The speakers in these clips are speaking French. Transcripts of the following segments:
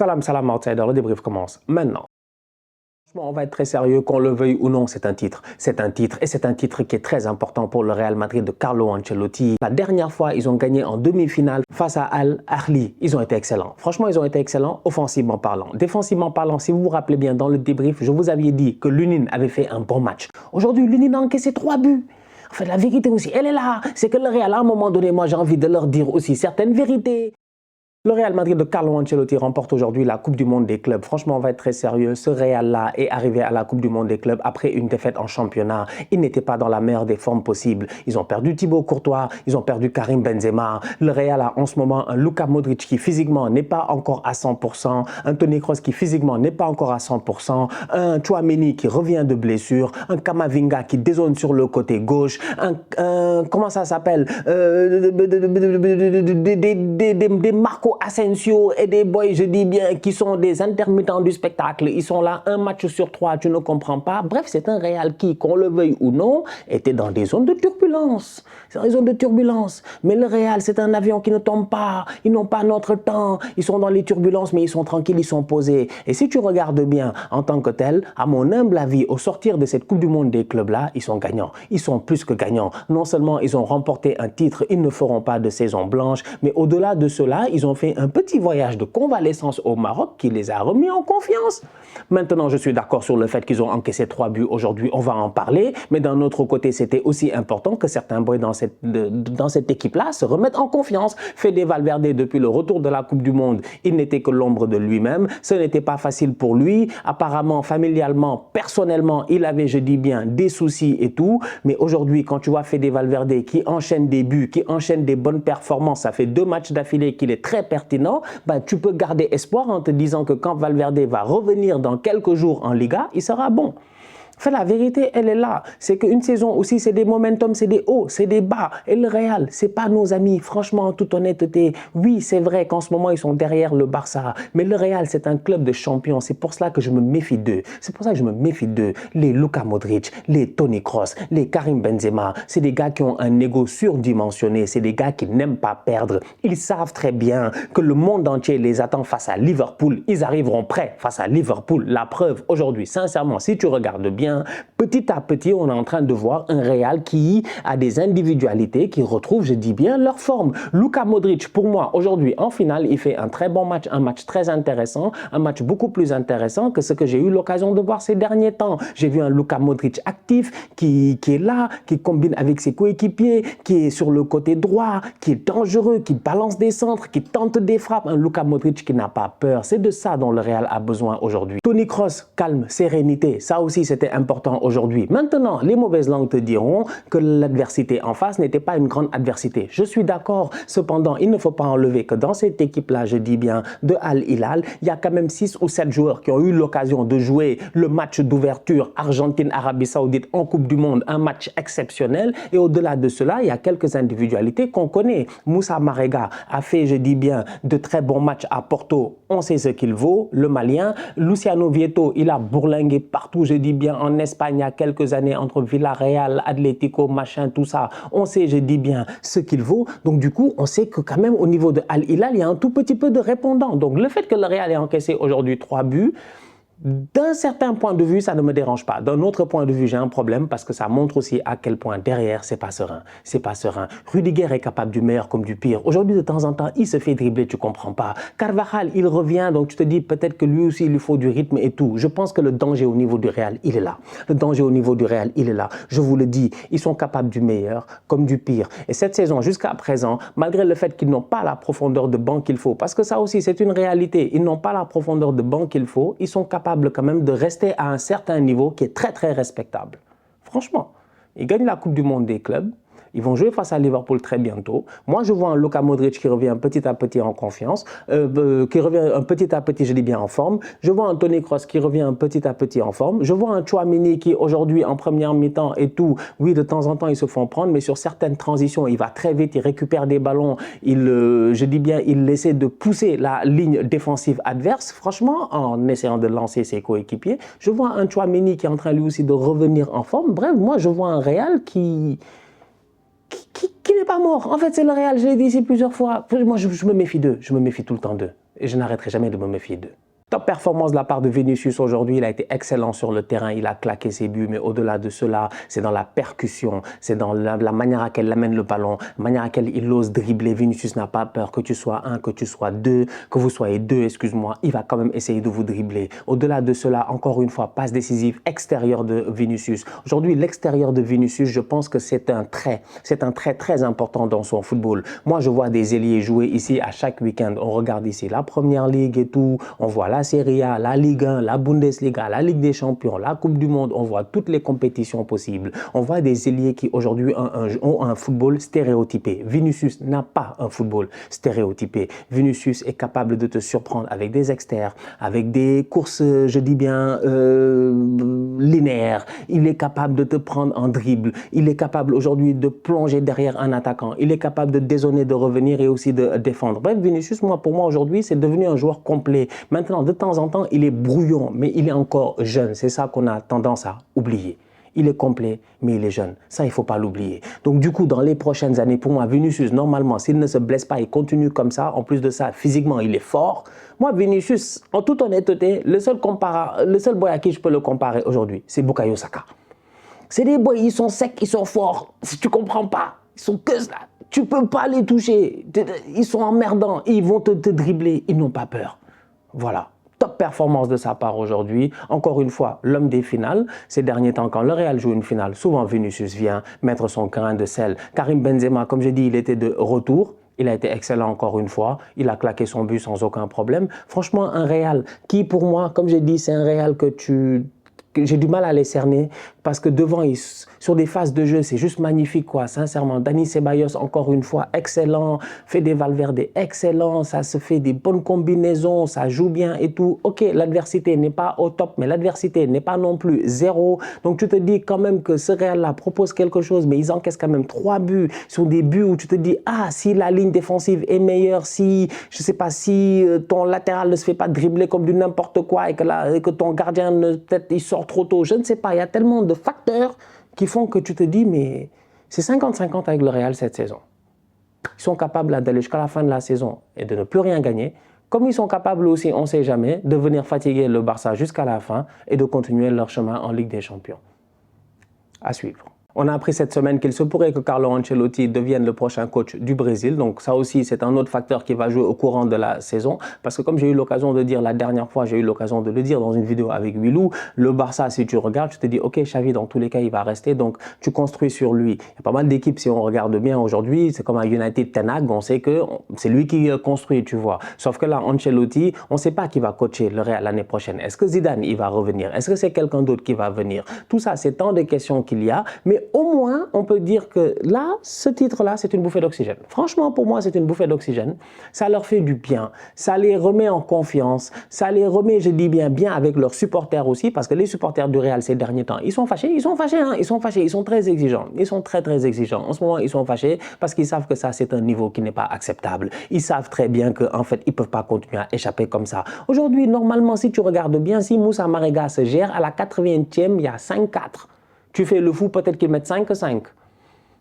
Salam, salam, outsider, le débrief commence maintenant. Franchement, on va être très sérieux, qu'on le veuille ou non, c'est un titre. C'est un titre, et c'est un titre qui est très important pour le Real Madrid de Carlo Ancelotti. La dernière fois, ils ont gagné en demi-finale face à Al Ahly. Ils ont été excellents. Franchement, ils ont été excellents, offensivement parlant. Défensivement parlant, si vous vous rappelez bien, dans le débrief, je vous avais dit que Lunin avait fait un bon match. Aujourd'hui, Lunin a encaissé 3 buts. En fait, la vérité aussi, elle est là. C'est que le Real, à un moment donné, moi, j'ai envie de leur dire aussi certaines vérités. Le Real Madrid de Carlo Ancelotti remporte aujourd'hui la Coupe du Monde des clubs. Franchement, on va être très sérieux. Ce Real-là est arrivé à la Coupe du Monde des clubs après une défaite en championnat. Ils n'étaient pas dans la meilleure des formes possibles. Ils ont perdu Thibaut Courtois, ils ont perdu Karim Benzema. Le Real a en ce moment un Luka Modric qui physiquement n'est pas encore à 100%, un Toni Kroos qui physiquement n'est pas encore à 100%, un Tchouaméni qui revient de blessure, un Kamavinga qui dézone sur le côté gauche, comment ça s'appelle, des Marco Asensio et des boys, je dis bien, qui sont des intermittents du spectacle. Ils sont là, un match sur 3, tu ne comprends pas. Bref, c'est un Real qui, qu'on le veuille ou non, était dans des zones de turbulence. C'est une zone de turbulence. Mais le Real, c'est un avion qui ne tombe pas. Ils n'ont pas notre temps. Ils sont dans les turbulences, mais ils sont tranquilles, ils sont posés. Et si tu regardes bien en tant que tel, à mon humble avis, au sortir de cette Coupe du Monde des clubs-là, ils sont gagnants. Ils sont plus que gagnants. Non seulement ils ont remporté un titre, ils ne feront pas de saison blanche, mais au-delà de cela, ils ont fait un petit voyage de convalescence au Maroc qui les a remis en confiance. Maintenant, je suis d'accord sur le fait qu'ils ont encaissé 3 buts aujourd'hui, on va en parler, mais d'un autre côté, c'était aussi important que certains boys dans cette équipe-là se remettent en confiance. Fede Valverde, depuis le retour de la Coupe du Monde, il n'était que l'ombre de lui-même. Ce n'était pas facile pour lui. Apparemment, familialement, personnellement, il avait, je dis bien, des soucis et tout. Mais aujourd'hui, quand tu vois Fede Valverde qui enchaîne des buts, qui enchaîne des bonnes performances, ça fait 2 matchs d'affilée qu'il est très pertinent, ben, tu peux garder espoir en te disant que quand Valverde va revenir dans quelques jours en Liga, il sera bon. Enfin, la vérité, elle est là. C'est qu'une saison aussi, c'est des momentum, c'est des hauts, c'est des bas. Et le Real, c'est pas nos amis. Franchement, en toute honnêteté, oui, c'est vrai qu'en ce moment, ils sont derrière le Barça. Mais le Real, c'est un club de champions. C'est pour cela que je me méfie d'eux. C'est pour ça que je me méfie d'eux. Les Luka Modric, les Toni Kroos, les Karim Benzema, c'est des gars qui ont un ego surdimensionné. C'est des gars qui n'aiment pas perdre. Ils savent très bien que le monde entier les attend face à Liverpool. Ils arriveront prêts face à Liverpool. La preuve, aujourd'hui, sincèrement, si tu regardes bien, petit à petit, on est en train de voir un Real qui a des individualités qui retrouvent, je dis bien, leur forme. Luka Modric, pour moi, aujourd'hui, en finale, il fait un très bon match, un match très intéressant, un match beaucoup plus intéressant que ce que j'ai eu l'occasion de voir ces derniers temps. J'ai vu un Luka Modric actif, qui est là, qui combine avec ses coéquipiers, qui est sur le côté droit, qui est dangereux, qui balance des centres, qui tente des frappes. Un Luka Modric qui n'a pas peur. C'est de ça dont le Real a besoin aujourd'hui. Toni Kroos, calme, sérénité. Ça aussi, c'était important aujourd'hui. Maintenant, les mauvaises langues te diront que l'adversité en face n'était pas une grande adversité. Je suis d'accord. Cependant, il ne faut pas enlever que dans cette équipe-là, je dis bien, de Al Hilal, il y a quand même 6 ou 7 joueurs qui ont eu l'occasion de jouer le match d'ouverture Argentine-Arabie Saoudite en Coupe du Monde, un match exceptionnel. Et au-delà de cela, il y a quelques individualités qu'on connaît. Moussa Marega a fait, je dis bien, de très bons matchs à Porto. On sait ce qu'il vaut, le Malien. Luciano Vieto, il a bourlingué partout, je dis bien, en Espagne il y a quelques années entre Villarreal, Atlético, machin, tout ça. On sait, je dis bien, ce qu'il vaut. Donc du coup, on sait que quand même au niveau de Al Hilal, il y a un tout petit peu de répondant. Donc le fait que le Real ait encaissé aujourd'hui 3 buts, d'un certain point de vue, ça ne me dérange pas. D'un autre point de vue, j'ai un problème parce que ça montre aussi à quel point derrière, c'est pas serein. C'est pas serein. Rudiger est capable du meilleur comme du pire. Aujourd'hui, de temps en temps, il se fait dribbler, tu comprends pas. Carvajal, il revient, donc tu te dis peut-être que lui aussi, il lui faut du rythme et tout. Je pense que le danger au niveau du Real, il est là. Le danger au niveau du Real, il est là. Je vous le dis, ils sont capables du meilleur comme du pire. Et cette saison, jusqu'à présent, malgré le fait qu'ils n'ont pas la profondeur de banc qu'il faut, parce que ça aussi, c'est une réalité, ils n'ont pas la profondeur de banc qu'il faut, ils sont capables quand même de rester à un certain niveau qui est très très respectable. Franchement, ils gagnent la Coupe du Monde des clubs. Ils vont jouer face à Liverpool très bientôt. Moi, je vois un Luka Modric qui revient petit à petit en confiance, qui revient un petit à petit, je dis bien, en forme. Je vois un Toni Kroos qui revient un petit à petit en forme. Je vois un Tchouaméni qui, aujourd'hui, en première mi-temps et tout, oui, de temps en temps, ils se font prendre, mais sur certaines transitions, il va très vite, il récupère des ballons, je dis bien, il essaie de pousser la ligne défensive adverse, franchement, en essayant de lancer ses coéquipiers. Je vois un Tchouaméni qui est en train, lui aussi, de revenir en forme. Bref, moi, je vois un Real qui n'est pas mort. En fait, c'est le Real, je l'ai dit ici plusieurs fois. Moi, je me méfie d'eux. Je me méfie tout le temps d'eux. et je n'arrêterai jamais de me méfier d'eux. Top performance de la part de Vinicius aujourd'hui, il a été excellent sur le terrain, il a claqué ses buts, mais au-delà de cela, c'est dans la percussion, c'est dans la manière à laquelle il amène le ballon, la manière à laquelle il ose dribbler. Vinicius n'a pas peur, que tu sois un, que tu sois deux, que vous soyez deux, excuse-moi, il va quand même essayer de vous dribbler. Au-delà de cela, encore une fois, passe décisive extérieure de Vinicius. Aujourd'hui, l'extérieur de Vinicius, je pense que c'est un trait très important dans son football. Moi, je vois des ailiers jouer ici à chaque week-end. On regarde ici la Première Ligue et tout, on voit la Serie A, la Ligue 1, la Bundesliga, la Ligue des Champions, la Coupe du Monde, on voit toutes les compétitions possibles. On voit des ailiers qui aujourd'hui ont un football stéréotypé. Vinicius n'a pas un football stéréotypé. Vinicius est capable de te surprendre avec des extérieurs, avec des courses, je dis bien, linéaires. Il est capable de te prendre en dribble. Il est capable aujourd'hui de plonger derrière un attaquant. Il est capable de dézonner, de revenir et aussi de défendre. Bref, Vinicius, pour moi aujourd'hui, c'est devenu un joueur complet. Maintenant, de temps en temps, il est brouillon, mais il est encore jeune. C'est ça qu'on a tendance à oublier. Il est complet, mais il est jeune. Ça, il ne faut pas l'oublier. Donc, du coup, dans les prochaines années, pour moi, Vinicius, normalement, s'il ne se blesse pas, il continue comme ça. En plus de ça, physiquement, il est fort. Moi, Vinicius, en toute honnêteté, le seul boy à qui je peux le comparer aujourd'hui, c'est Bukayo Saka. C'est des boys, ils sont secs, ils sont forts. Si tu ne comprends pas, ils sont que ça. Tu ne peux pas les toucher. Ils sont emmerdants. Ils vont te dribbler. Ils n'ont pas peur. Voilà. Top performance de sa part aujourd'hui. Encore une fois, l'homme des finales. Ces derniers temps, quand le Real joue une finale, souvent Vinicius vient mettre son grain de sel. Karim Benzema, comme je dis, il était de retour. Il a été excellent encore une fois. Il a claqué son but sans aucun problème. Franchement, un Real qui, pour moi, comme j'ai dit, c'est un Real que j'ai du mal à les cerner parce que devant, sur des phases de jeu, c'est juste magnifique, quoi, sincèrement. Dani Ceballos, encore une fois, excellent. Fede Valverde, excellent. Ça se fait des bonnes combinaisons, ça joue bien et tout. Ok, l'adversité n'est pas au top, mais l'adversité n'est pas non plus zéro. Donc, tu te dis quand même que ce Real-là propose quelque chose, mais ils encaissent quand même 3 buts sur des buts où tu te dis, ah, si la ligne défensive est meilleure, si, je sais pas, si ton latéral ne se fait pas dribbler comme du n'importe quoi et que ton gardien, peut-être, il sort trop tôt. Je ne sais pas, il y a tellement de facteurs qui font que tu te dis, mais c'est 50-50 avec le Real cette saison. Ils sont capables d'aller jusqu'à la fin de la saison et de ne plus rien gagner, comme ils sont capables aussi, on ne sait jamais, de venir fatiguer le Barça jusqu'à la fin et de continuer leur chemin en Ligue des Champions. À suivre. On a appris cette semaine qu'il se pourrait que Carlo Ancelotti devienne le prochain coach du Brésil. Donc ça aussi, c'est un autre facteur qui va jouer au courant de la saison. Parce que comme j'ai eu l'occasion de dire la dernière fois, j'ai eu l'occasion de le dire dans une vidéo avec Willou, le Barça, si tu regardes, tu te dis, ok, Xavi, dans tous les cas, il va rester. Donc tu construis sur lui. Il y a pas mal d'équipes, si on regarde bien aujourd'hui, c'est comme un United Ten Hag, on sait que c'est lui qui construit, tu vois. Sauf que là, Ancelotti, on ne sait pas qui va coacher le Real l'année prochaine. Est-ce que Zidane, il va revenir? Est-ce que c'est quelqu'un d'autre qui va venir? Tout ça, c'est tant de questions qu'il y a. Mais au moins, on peut dire que là, ce titre-là, c'est une bouffée d'oxygène. Franchement, pour moi, c'est une bouffée d'oxygène. Ça leur fait du bien. Ça les remet en confiance. Ça les remet, je dis bien avec leurs supporters aussi, parce que les supporters du Real ces derniers temps, ils sont fâchés. Ils sont fâchés, hein. Ils sont fâchés. Ils sont très exigeants. Ils sont très, très exigeants. En ce moment, ils sont fâchés parce qu'ils savent que ça, c'est un niveau qui n'est pas acceptable. Ils savent très bien qu'en fait, ils ne peuvent pas continuer à échapper comme ça. Aujourd'hui, normalement, si tu regardes bien, si Moussa Marega se gère, à la 80e, il y a 5-4. Tu fais le fou, peut-être qu'ils mettent 5-5.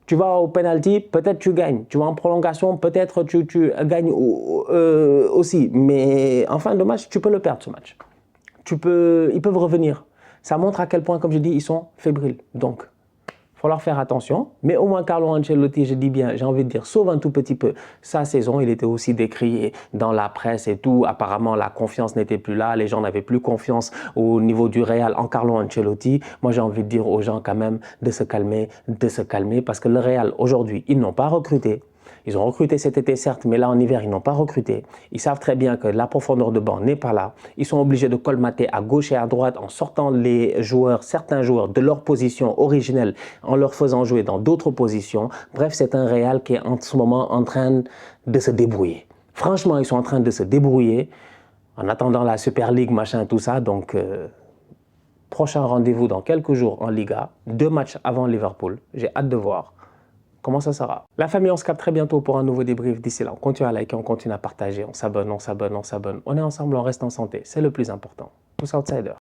Tu vas au penalty, peut-être tu gagnes. Tu vas en prolongation, peut-être tu gagnes aussi. Mais en fin de match, tu peux le perdre ce match. Ils peuvent revenir. Ça montre à quel point, comme je dis, ils sont fébriles. Donc, il faut leur faire attention. Mais au moins, Carlo Ancelotti, je dis bien, j'ai envie de dire, sauve un tout petit peu sa saison. Il était aussi décrié dans la presse et tout. Apparemment, la confiance n'était plus là. Les gens n'avaient plus confiance au niveau du Real en Carlo Ancelotti. Moi, j'ai envie de dire aux gens quand même de se calmer, parce que le Real, aujourd'hui, ils n'ont pas recruté. Ils ont recruté cet été, certes, mais là, en hiver, ils n'ont pas recruté. Ils savent très bien que la profondeur de banc n'est pas là. Ils sont obligés de colmater à gauche et à droite en sortant les joueurs, certains joueurs, de leur position originelle, en leur faisant jouer dans d'autres positions. Bref, c'est un Real qui est en ce moment en train de se débrouiller. Franchement, ils sont en train de se débrouiller en attendant la Super League, machin, tout ça. Donc, prochain rendez-vous dans quelques jours en Liga. 2 matchs avant Liverpool. J'ai hâte de voir comment ça sera. La famille, on se capte très bientôt pour un nouveau débrief. D'ici là, on continue à liker, on continue à partager, on s'abonne. On est ensemble, on reste en santé. C'est le plus important. Tous outsiders.